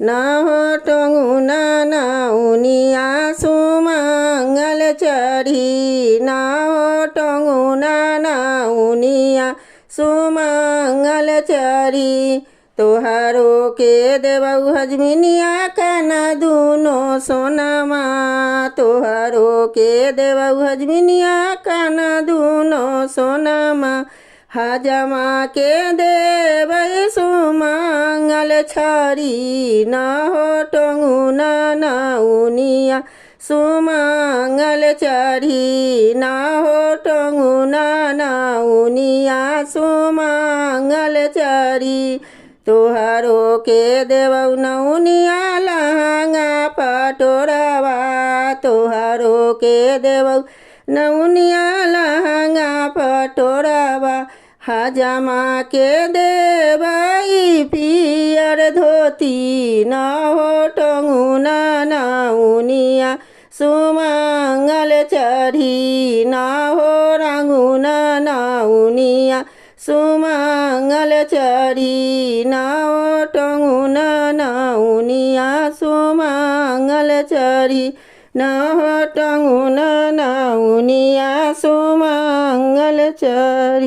न हो टंगुना नाउनिया सुमंगल चढ़ी न हो टंगुना नाउनिया सुमंगल चढ़ी तोहारो के देवऊ हजमिनिया काना दूनो सोनमा तोहारो के देवऊ हजमिनिया काना दूनो सोनमा हजमा के देव सुमंगल छड़ी न हो टंगुना नाउनिया सुमंगल चढ़ी न हो टंगुना नाउनिया सुमंगल चढ़ी तोहारो के देवऊ नौनिया लहंगा पटोरावा तोहारो के देवऊ नौनिया लहंगा पटोरावा हजमा के देवई पियर धोती न हो टंगुना नाउनिया सुमंगल चढ़ी न हो रंगुना नाउनिया सुमंगल चढ़ी न हो टंगुना नाउनिया सुमंगल चढ़ी न हो टंगुना नाउनिया सुमंगल चढ़ी।